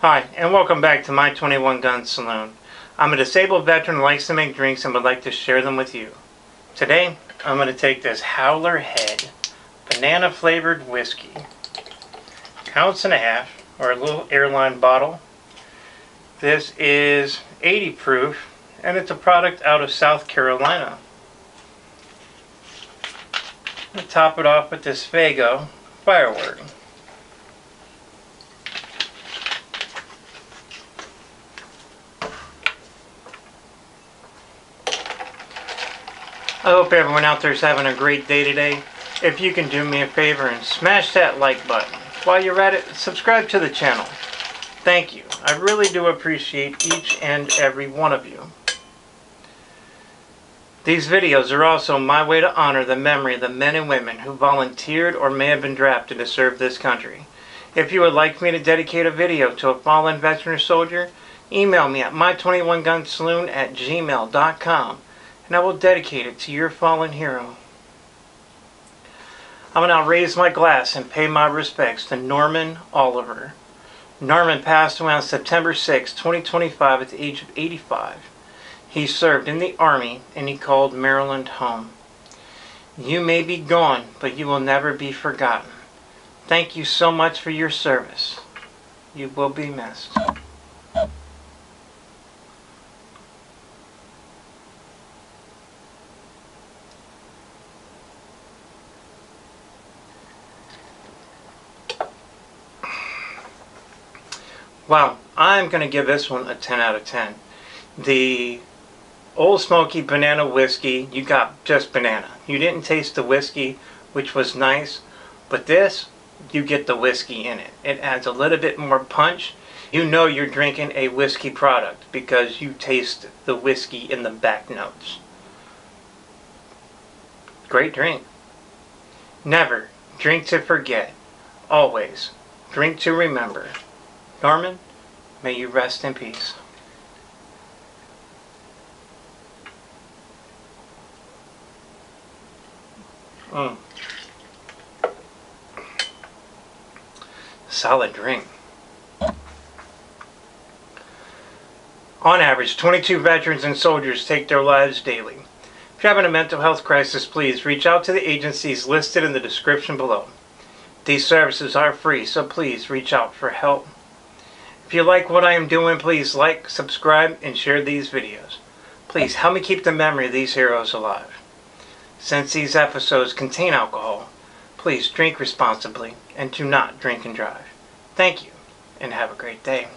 Hi, and welcome back to my 21 Gun Saloon. I'm a disabled veteran who likes to make drinks and would like to share them with you. Today, I'm going to take this Howler Head banana flavored whiskey, ounce and a half, or a little airline bottle. This is 80 proof, and it's a product out of South Carolina. I'm going to top it off with this Faygo Firework. I hope everyone out there is having a great day today. If you can do me a favor and smash that like button. While you're at it, subscribe to the channel. Thank you. I really do appreciate each and every one of you. These videos are also my way to honor the memory of the men and women who volunteered or may have been drafted to serve this country. If you would like me to dedicate a video to a fallen veteran or soldier, email me at my21gunsaloon@gmail.com. and I will dedicate it to your fallen hero. I will now raise my glass and pay my respects to Norman Oliver. Norman passed away on September 6, 2025 at the age of 85. He served in the Army and he called Maryland home. You may be gone, but you will never be forgotten. Thank you so much for your service. You will be missed. Wow, I'm going to give this one a 10 out of 10. The Old Smoky banana whiskey, you got just banana. You didn't taste the whiskey, which was nice, but this, you get the whiskey in it. It adds a little bit more punch. You know you're drinking a whiskey product because you taste the whiskey in the back notes. Great drink. Never drink to forget. Always drink to remember. Norman, may you rest in peace. Solid drink. On average, 22 veterans and soldiers take their lives daily. If you're having a mental health crisis, please reach out to the agencies listed in the description below. These services are free, so please reach out for help. If you like what I am doing, please like, subscribe, and share these videos. Please help me keep the memory of these heroes alive. Since these episodes contain alcohol, please drink responsibly and do not drink and drive. Thank you, and have a great day.